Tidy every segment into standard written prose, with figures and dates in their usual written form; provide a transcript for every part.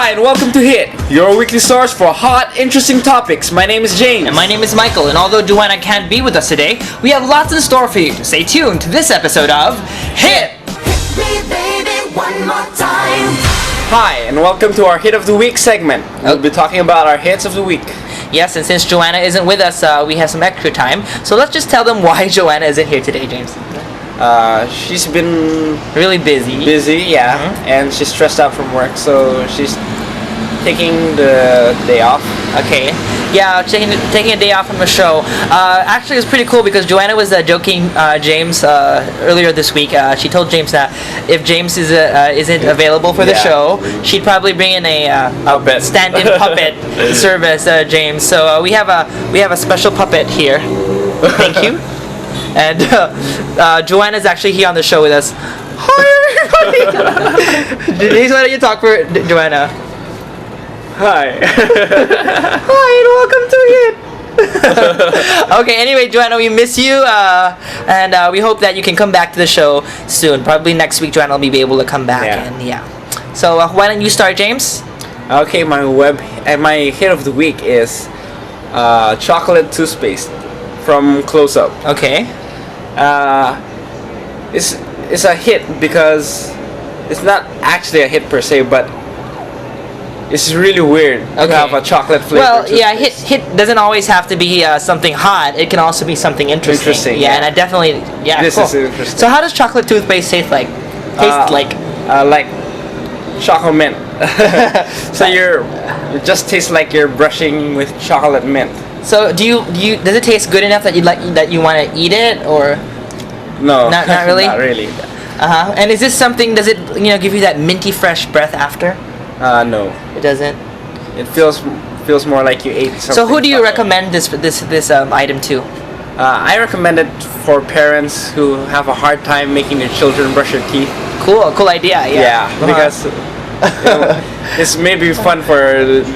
Hi, and welcome to HIT, your weekly source for hot, interesting topics. My name is James. And my name is Michael, and although Joanna can't be with us today, we have lots in store for you. Stay tuned to this episode of HIT! Hit me, baby, one more time. Hi, and welcome to our Hit of the Week segment. We'll be talking about our hits of the week. Yes, and since Joanna isn't with us, we have some extra time. So let's just tell them why Joanna isn't here today, James. She's been Really busy. busy, and she's stressed out from work, so she's taking the day off. Okay. Yeah, taking a day off from the show. Actually, it was pretty cool because Joanna was joking James earlier this week. She told James that if James isn't available for the Yeah. show, she'd probably bring in a Puppet. stand-in puppet service, James. So we have a special puppet here. Thank you. And Joanna's actually here on the show with us. Hi, everybody. James, why don't you talk for Joanna? Hi. Hi, and welcome to it. Okay, anyway, Joanna, we miss you, and we hope that you can come back to the show soon. Probably next week, Joanna will be able to come back, Yeah. So why don't you start, James? Okay, my hit of the week is chocolate toothpaste from Close Up. Okay. It's a hit because it's not actually a hit per se, but it's really weird Okay. to have a chocolate flavor. Well, yeah, toothpaste. hit doesn't always have to be something hot. It can also be something interesting. Interesting, Yeah, yeah. and I definitely, This cool. is interesting. So how does chocolate toothpaste taste like? Like chocolate mint. So it just tastes like you're brushing with chocolate mint. So do you does it taste good enough that you want to eat it, or? No, Not really? Not really. And is this something? Does it give you that minty fresh breath after? No. It doesn't. It feels more like you ate something. So who do you chocolate. recommend this item to? I recommend it for parents who have a hard time making their children brush their teeth. Cool idea. Yeah. Uh-huh. Because this may be fun for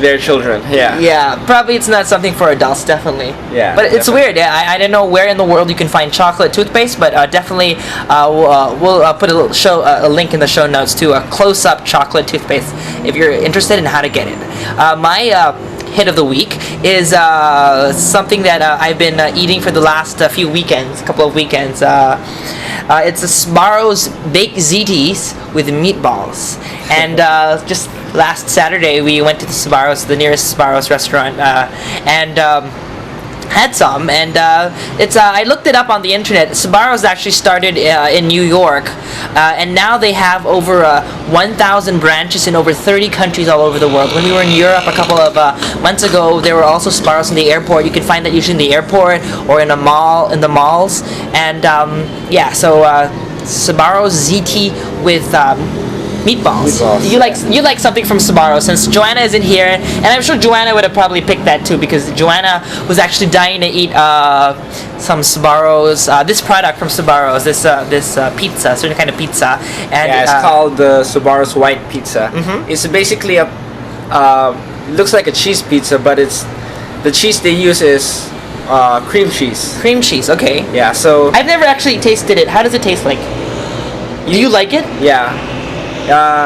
their children. Yeah. Yeah, probably it's not something for adults, definitely. Yeah, But it's definitely. weird. Yeah, I don't know where in the world you can find chocolate toothpaste, but definitely we'll put a link in the show notes to a close-up chocolate toothpaste if you're interested in how to get it. My hit of the week is something that I've been eating for the last couple of weekends. It's a Sbarro's baked ziti's with meatballs, and just last Saturday we went to the nearest Sbarro's restaurant, and had some, and I looked it up on the internet. Sbarro's actually started in New York, and now they have over 1,000 branches in over 30 countries all over the world. When we were in Europe a couple of months ago, there were also Sbarro's in the airport. You can find that usually in the airport or in the malls, and so Sbarro's ziti with meatballs. Meatballs. You like something from Sbarro, since Joanna isn't here, and I'm sure Joanna would have probably picked that too, because Joanna was actually dying to eat some Sbarro's this product from Sbarro's, this pizza, certain kind of pizza, and Yeah, it's called the Sbarro's White Pizza. Mhm. It's basically looks like a cheese pizza, but the cheese they use is cream cheese. cream cheese. Okay, Yeah, so I've never actually tasted it. How does it taste like? Do you like it? yeah,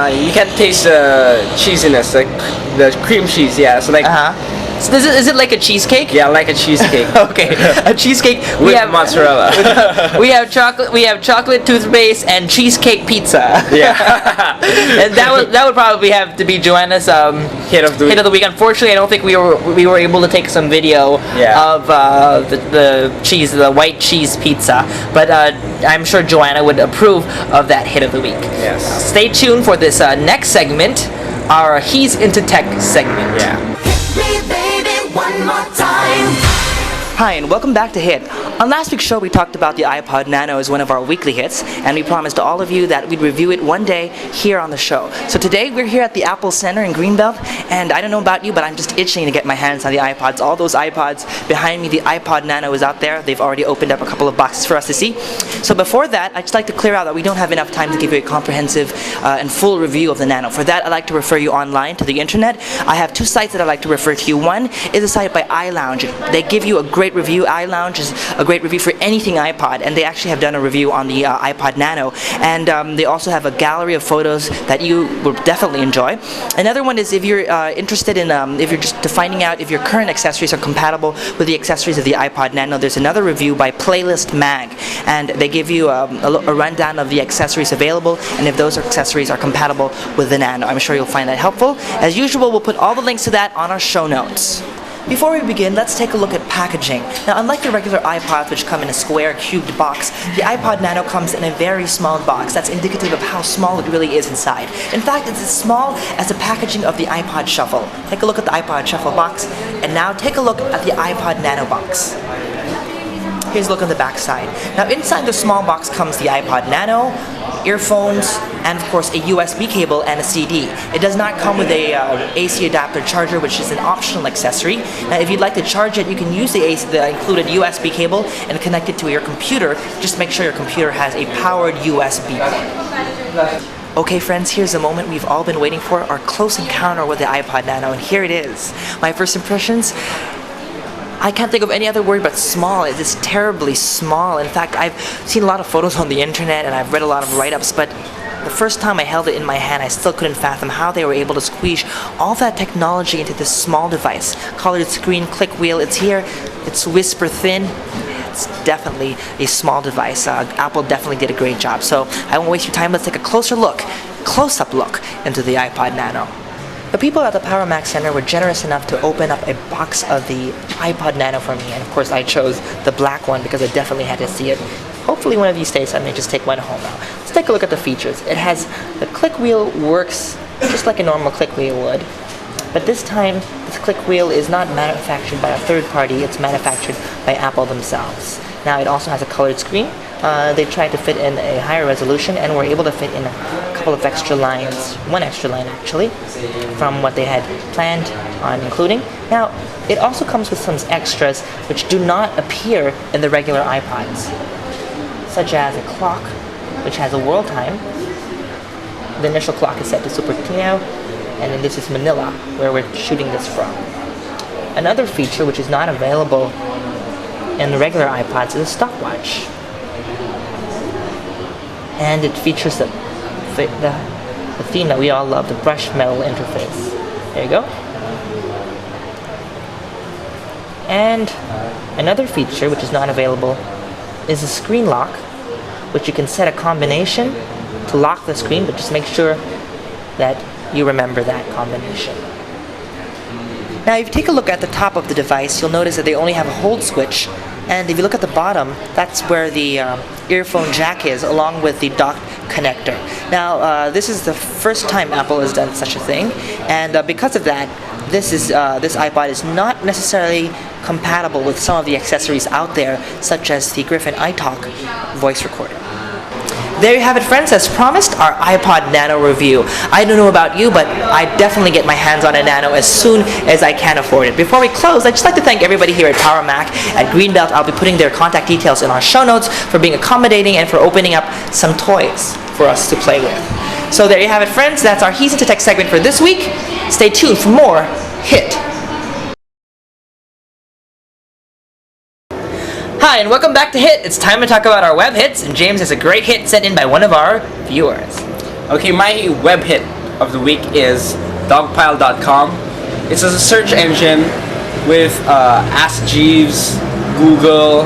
you can taste the cheesiness, like the cream cheese. Yeah, so like So is it like a cheesecake? yeah, like a cheesecake Okay, a cheesecake. with mozzarella. We have chocolate toothpaste and cheesecake pizza. Yeah, And that would probably have to be Joanna's hit of the hit of the week. Unfortunately, I don't think we were able to take some video Yeah. of the white cheese pizza. But I'm sure Joanna would approve of that hit of the week. Yes. Stay tuned for this next segment, our He's Into Tech segment. Yeah. Hit me, baby, one more time. Hi, and welcome back to HIT. On last week's show, we talked about the iPod Nano as one of our weekly hits, and we promised all of you that we'd review it one day here on the show. So today, we're here at the Apple Center in Greenbelt, and I don't know about you, but I'm just itching to get my hands on the iPods. All those iPods behind me, the iPod Nano is out there. They've already opened up a couple of boxes for us to see. So before that, I'd just like to clear out that we don't have enough time to give you a comprehensive and full review of the Nano. For that, I'd like to refer you online to the internet. I have two sites that I'd like to refer to you. One is a site by iLounge. They give you a great great review. iLounge is a great review for anything iPod, and they actually have done a review on the iPod Nano, and they also have a gallery of photos that you will definitely enjoy. Another one is if you're interested in, if you're just finding out if your current accessories are compatible with the accessories of the iPod Nano, there's another review by Playlist Mag, and they give you a rundown of the accessories available and if those accessories are compatible with the Nano. I'm sure you'll find that helpful. As usual, we'll put all the links to that on our show notes. Before we begin, let's take a look at packaging. Now, unlike the regular iPods, which come in a square, cubed box, the iPod Nano comes in a very small box. That's indicative of how small it really is inside. In fact, it's as small as the packaging of the iPod Shuffle. Take a look at the iPod Shuffle box, and now take a look at the iPod Nano box. Here's a look on the back side. Now, inside the small box comes the iPod Nano, earphones, and of course a USB cable and a CD. It does not come with a AC adapter charger, which is an optional accessory. Now, if you'd like to charge it, you can use the included USB cable and connect it to your computer. Just make sure your computer has a powered USB port. Okay friends, here's the moment we've all been waiting for, our close encounter with the iPod Nano, and here it is. My first impressions, I can't think of any other word but small. It is terribly small. In fact, I've seen a lot of photos on the internet and I've read a lot of write-ups, but the first time I held it in my hand, I still couldn't fathom how they were able to squeeze all that technology into this small device. Colored screen, click wheel, it's here, it's whisper thin. It's definitely a small device. Apple definitely did a great job. So I won't waste your time, let's take a close-up look into the iPod Nano. The people at the Power Mac Center were generous enough to open up a box of the iPod Nano for me, and of course I chose the black one because I definitely had to see it. Hopefully one of these days I may just take one home now. Let's take a look at the features. It has, the click wheel works just like a normal click wheel would, but this time this click wheel is not manufactured by a third party, it's manufactured by Apple themselves. Now it also has a colored screen. They tried to fit in a higher resolution and were able to fit in a couple of extra lines, one extra line actually, from what they had planned on including. Now, it also comes with some extras which do not appear in the regular iPods, such as a clock, which has a world time. The initial clock is set to Cupertino, and then this is Manila, where we're shooting this from. Another feature which is not available in the regular iPods is a stopwatch. And it features the theme that we all love, the brushed metal interface. There you go. And another feature which is not available is a screen lock, which you can set a combination to lock the screen, but just make sure that you remember that combination. Now, if you take a look at the top of the device, you'll notice that they only have a hold switch, and if you look at the bottom, that's where the earphone jack is, along with the dock connector. Now, this is the first time Apple has done such a thing, and because of that, this iPod is not necessarily compatible with some of the accessories out there, such as the Griffin iTalk voice recorder. There you have it, friends. As promised, our iPod Nano review. I don't know about you, but I definitely get my hands on a Nano as soon as I can afford it. Before we close, I'd just like to thank everybody here at Power Mac at Greenbelt. I'll be putting their contact details in our show notes for being accommodating and for opening up some toys for us to play with. So there you have it, friends. That's our He's Into Tech segment for this week. Stay tuned for more Hit. Hi, and welcome back to Hit. It's time to talk about our web hits, and James has a great hit sent in by one of our viewers. Okay, my web hit of the week is dogpile.com. It's a search engine with Ask Jeeves, Google,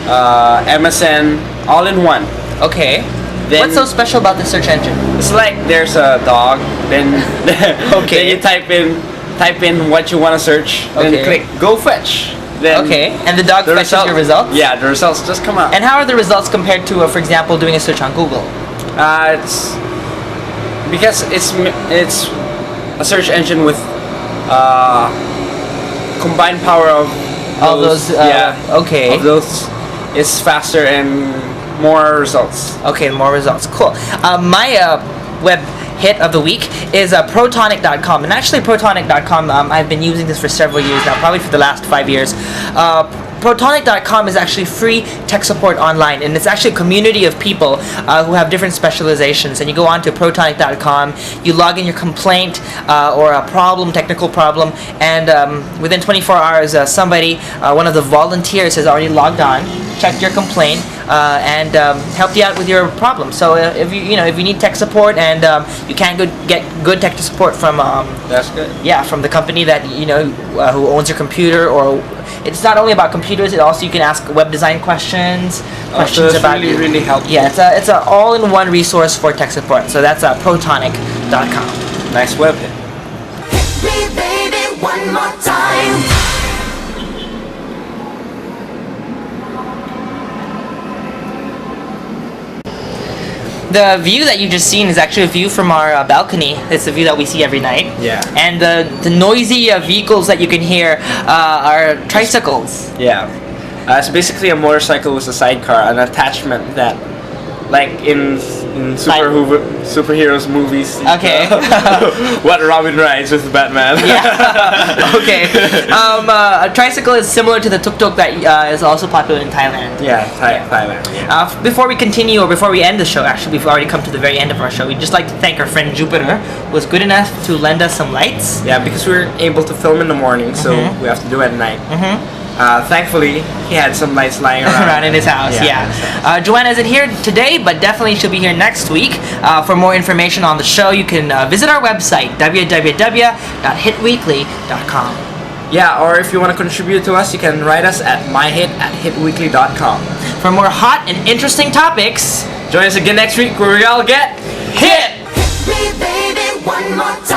MSN, all in one. Okay. Then, what's so special about the search engine? It's like there's a dog, then, okay. then you type in what you want to search, then click go fetch. Then okay, and the dog fetches your results? Yeah, the results just come out. And how are the results compared to, for example, doing a search on Google? It's because it's a search engine with combined power of all those. Okay. Of those, it's faster and more results. Okay, more results. Cool. My web hit of the week is Protonic.com, and actually Protonic.com, I've been using this for several years now, probably for the last 5 years. Protonic.com is actually free tech support online, and it's actually a community of people who have different specializations. And you go on to Protonic.com, you log in your complaint or a problem, technical problem, and within 24 hours, somebody, one of the volunteers, has already logged on, checked your complaint, and helped you out with your problem. So if you need tech support and you can't get good tech support from That's good. from the company that who owns your computer, or it's not only about computers. It also, you can ask web design questions, So it's about really helpful. Yeah, it's a all-in-one resource for tech support. So that's Protonic.com. Nice web hit. Hit me, baby, one more time. The view that you just seen is actually a view from our balcony. It's a view that we see every night. Yeah. And the noisy vehicles that you can hear are tricycles. Yeah. It's basically a motorcycle with a sidecar, an attachment that, like in superheroes movies. Okay. What Robin rides with Batman. Yeah. Okay. A tricycle is similar to the tuk-tuk that is also popular in Thailand. Yeah, Thailand. Yeah. Before we continue, or before we end the show, actually, we've already come to the very end of our show. We'd just like to thank our friend Jupiter, who was good enough to lend us some lights. Yeah, because we were able to film in the morning, so we have to do it at night. Thankfully, he had some lights lying around. Around in his house, yeah. Joanna isn't here today, but definitely she'll be here next week. For more information on the show, you can visit our website, www.hitweekly.com. Yeah, or if you want to contribute to us, you can write us at myhit@hitweekly.com. For more hot and interesting topics, Join us again next week where we all get hit! Hit me, baby, one more time.